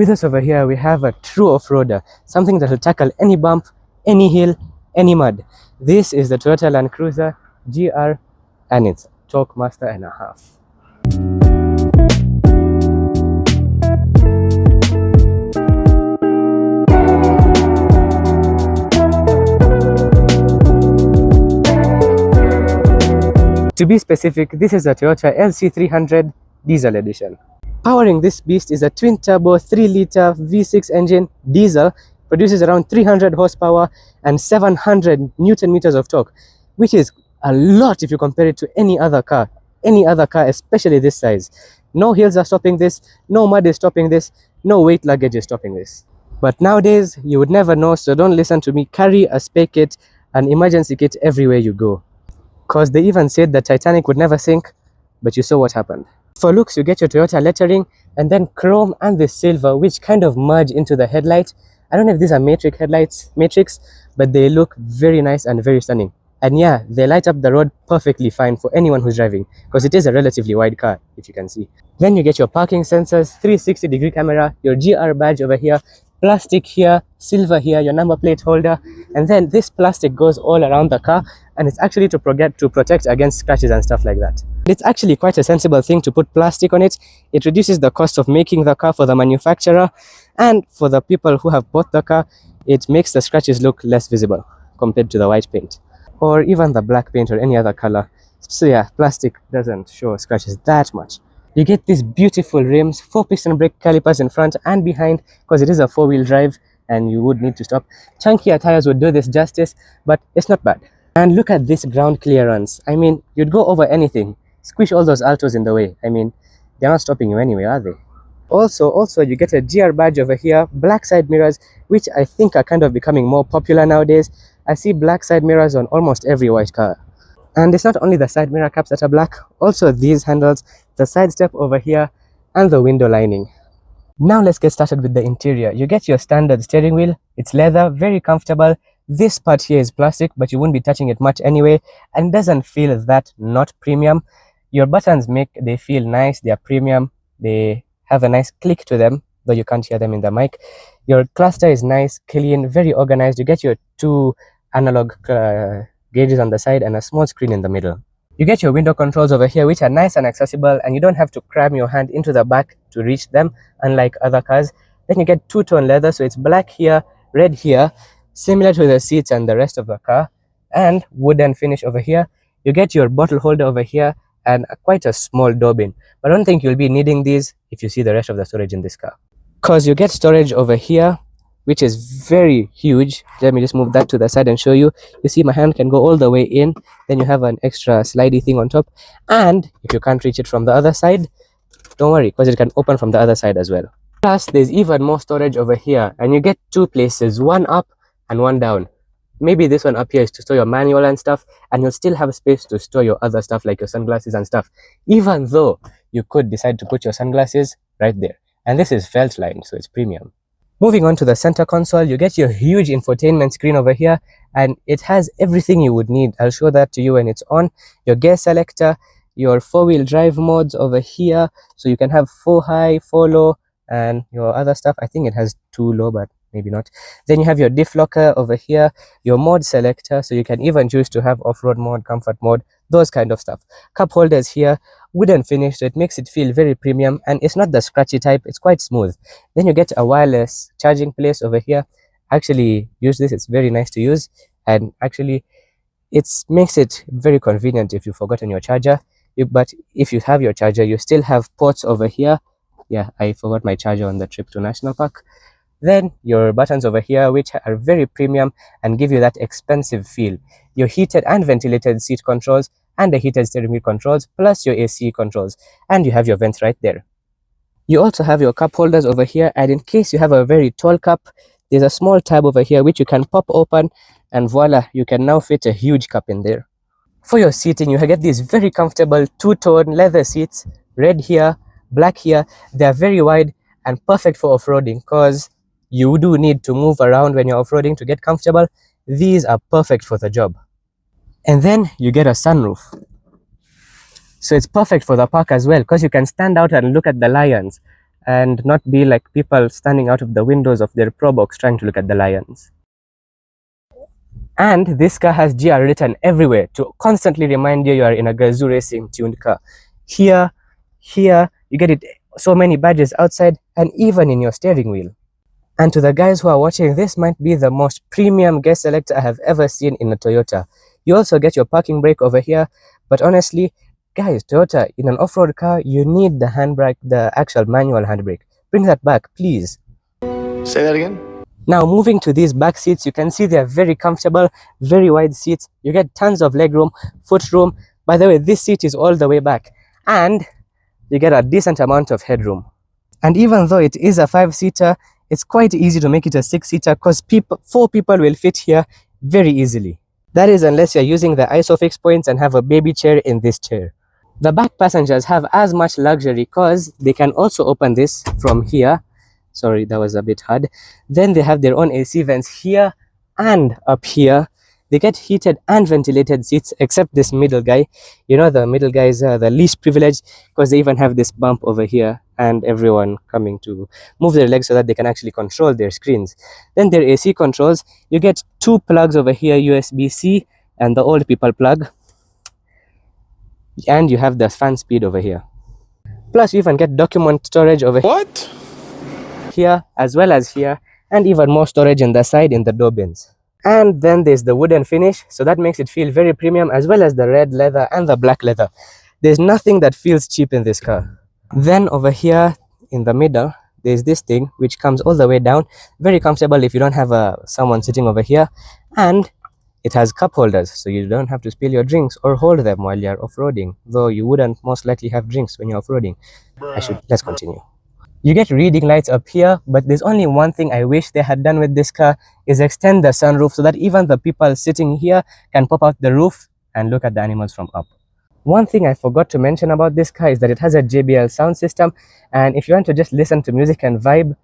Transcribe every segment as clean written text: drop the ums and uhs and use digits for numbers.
With us over here, we have a true off-roader, something that will tackle any bump, any hill, any mud. This is the Toyota Landcruiser GR, and it's torque master and a half. To be specific, this is a Toyota LC300 diesel edition. Powering this beast is a twin-turbo 3-liter V6 engine diesel, produces around 300 horsepower and 700 Newton meters of torque, which is a lot if you compare it to any other car, especially this size. No hills are stopping this, no mud is stopping this, no weight luggage is stopping this. But nowadays, you would never know, so don't listen to me. Carry a spare kit, an emergency kit everywhere you go. Because they even said the Titanic would never sink, but you saw what happened. For looks, you get your Toyota lettering and then chrome and the silver, which kind of merge into the headlight. I don't know if these are matrix headlights, but they look very nice and very stunning. And yeah, they light up the road perfectly fine for anyone who's driving, because it is a relatively wide car, if you can see. Then you get your parking sensors, 360-degree camera, your GR badge over here, plastic here, silver here, your number plate holder, and then this plastic goes all around the car, and it's actually to protect against scratches and stuff like that. It's actually quite a sensible thing to put plastic on it. It reduces the cost of making the car for the manufacturer, and for the people who have bought the car, it makes the scratches look less visible compared to the white paint or even the black paint or any other color. So yeah, plastic doesn't show scratches that much. You get these beautiful rims, 4-piston brake calipers in front and behind, because it is a 4-wheel drive and you would need to stop. Chunkier tires would do this justice, but it's not bad. And look at this ground clearance. I mean, you'd go over anything, squish all those altos in the way. I mean, they're not stopping you anyway, are they? Also, you get a GR badge over here, black side mirrors, which I think are kind of becoming more popular nowadays. I see black side mirrors on almost every white car. And it's not only the side mirror caps that are black, also these handles, the side step over here, and the window lining. Now let's get started with the interior. You get your standard steering wheel. It's leather, very comfortable. This part here is plastic, but you won't be touching it much anyway, and it doesn't feel that not premium. Your buttons they feel nice, they are premium, they have a nice click to them, though you can't hear them in the mic. Your cluster is nice, clean, very organized. You get your 2 analog gauges on the side and a small screen in the middle. You get your window controls over here, which are nice and accessible, and you don't have to cram your hand into the back to reach them, unlike other cars. Then you get 2-tone leather, so it's black here, red here, similar to the seats and the rest of the car, and wooden finish over here. You get your bottle holder over here and quite a small door bin, but I don't think you'll be needing these if you see the rest of the storage in this car, because you get storage over here, which is very huge. Let me just move that to the side and show you. You see my hand can go all the way in. Then you have an extra slidey thing on top, and if you can't reach it from the other side, don't worry, because it can open from the other side as well. Plus there's even more storage over here, and you get 2 places, one up and one down. Maybe this one up here is to store your manual and stuff, and you'll still have space to store your other stuff like your sunglasses and stuff, even though you could decide to put your sunglasses right there. And this is felt lined, so it's premium. Moving on to the center console, you get your huge infotainment screen over here, and it has everything you would need. I'll show that to you when it's on. Your gear selector, your 4-wheel drive modes over here, so you can have 4 high, 4 low, and your other stuff. I think it has 2 low, but maybe not. Then you have your diff locker over here, your mode selector, so you can even choose to have off-road mode, comfort mode, those kind of stuff. Cup holders here, wooden finish, so it makes it feel very premium, and it's not the scratchy type, it's quite smooth. Then you get a wireless charging place over here. Actually use this, it's very nice to use, and actually it makes it very convenient if you've forgotten your charger. But if you have your charger, you still have ports over here. Yeah, I forgot my charger on the trip to National Park. Then your buttons over here, which are very premium and give you that expensive feel. Your heated and ventilated seat controls and the heated steering wheel controls, plus your AC controls, and you have your vents right there. You also have your cup holders over here, and in case you have a very tall cup, there's a small tab over here which you can pop open, and voila, you can now fit a huge cup in there. For your seating, you get these very comfortable 2-tone leather seats, red here, black here. They are very wide and perfect for off-roading, because you do need to move around when you're off-roading to get comfortable. These are perfect for the job. And then you get a sunroof. So it's perfect for the park as well, because you can stand out and look at the lions. and not be like people standing out of the windows of their Pro Box trying to look at the lions. And this car has GR written everywhere to constantly remind you are in a Gazoo racing tuned car. Here, you get it so many badges outside and even in your steering wheel. And to the guys who are watching, this might be the most premium gas selector I have ever seen in a Toyota. You also get your parking brake over here, but honestly, guys, Toyota, in an off-road car, you need the handbrake, the actual manual handbrake. Bring that back, please. Say that again? Now, moving to these back seats, you can see they are very comfortable, very wide seats. You get tons of leg room, foot room. By the way, this seat is all the way back, and you get a decent amount of headroom. And even though it is a 5-seater, it's quite easy to make it a 6-seater because 4 people will fit here very easily. That is unless you're using the ISOFIX points and have a baby chair in this chair. The back passengers have as much luxury because they can also open this from here. Sorry, that was a bit hard. Then they have their own AC vents here and up here. They get heated and ventilated seats, except this middle guy. You know, the middle guys are the least privileged because they even have this bump over here and everyone coming to move their legs so that they can actually control their screens. Then their AC controls, you get 2 plugs over here, USB-C and the old people plug. And you have the fan speed over here. Plus, you even get document storage over here as well as here, and even more storage in the side in the door bins. And then there's the wooden finish, so that makes it feel very premium, as well as the red leather and the black leather. There's nothing that feels cheap in this car. Then over here in the middle, there's this thing which comes all the way down. Very comfortable if you don't have someone sitting over here. And it has cup holders, so you don't have to spill your drinks or hold them while you're off-roading, though you wouldn't most likely have drinks when you're off-roading. Let's continue. You get reading lights up here, but there's only one thing I wish they had done with this car is extend the sunroof so that even the people sitting here can pop out the roof and look at the animals from up. One thing I forgot to mention about this car is that it has a JBL sound system, and if you want to just listen to music and vibe,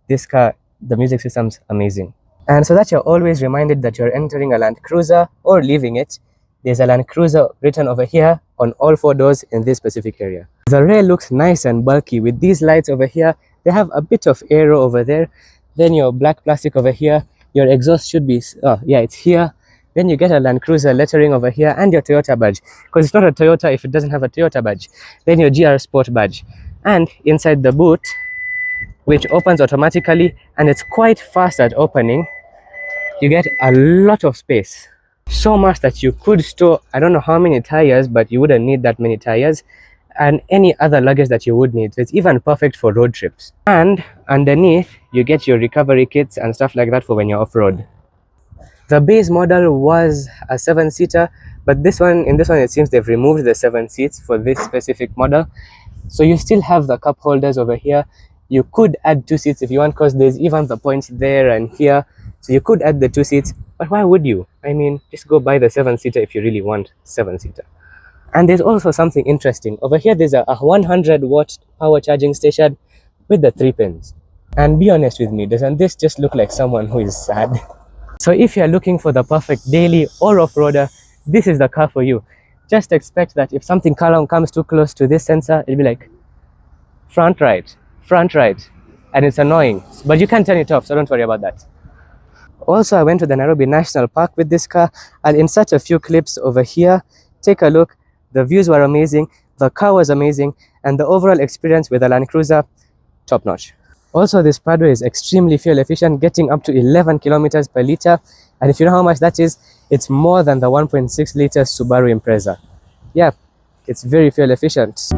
this car, the music system's amazing. And so that you're always reminded that you're entering a Landcruiser or leaving it, there's a Landcruiser written over here on all 4 doors in this specific area. The rear looks nice and bulky with these lights over here. They have a bit of aero over there. Then your black plastic over here. Your exhaust should be, it's here. Then you get a Landcruiser lettering over here and your Toyota badge, because it's not a Toyota if it doesn't have a Toyota badge. Then your GR Sport badge. And inside the boot, which opens automatically and it's quite fast at opening, you get a lot of space. So much that you could store, I don't know how many tires, but you wouldn't need that many tires, and any other luggage that you would need. So it's even perfect for road trips. And underneath, you get your recovery kits and stuff like that for when you're off-road. The base model was a 7-seater, but in this one it seems they've removed the 7 seats for this specific model. So you still have the cup holders over here. You could add 2 seats if you want, because there's even the points there and here. So you could add the 2 seats, but why would you? I mean, just go buy the 7-seater if you really want 7-seater. And there's also something interesting. Over here, there's a 100-watt power charging station with the 3 pins. And be honest with me, doesn't this just look like someone who is sad? So if you're looking for the perfect daily or off-roader, this is the car for you. Just expect that if something comes too close to this sensor, it'll be like, front right, and it's annoying. But you can turn it off, so don't worry about that. Also, I went to the Nairobi National Park with this car. I'll insert a few clips over here. Take a look. The views were amazing, the car was amazing, and the overall experience with the Landcruiser, top notch. Also, this Prado is extremely fuel efficient, getting up to 11 kilometers per liter. And if you know how much that is, it's more than the 1.6 liter Subaru Impreza. Yeah, it's very fuel efficient.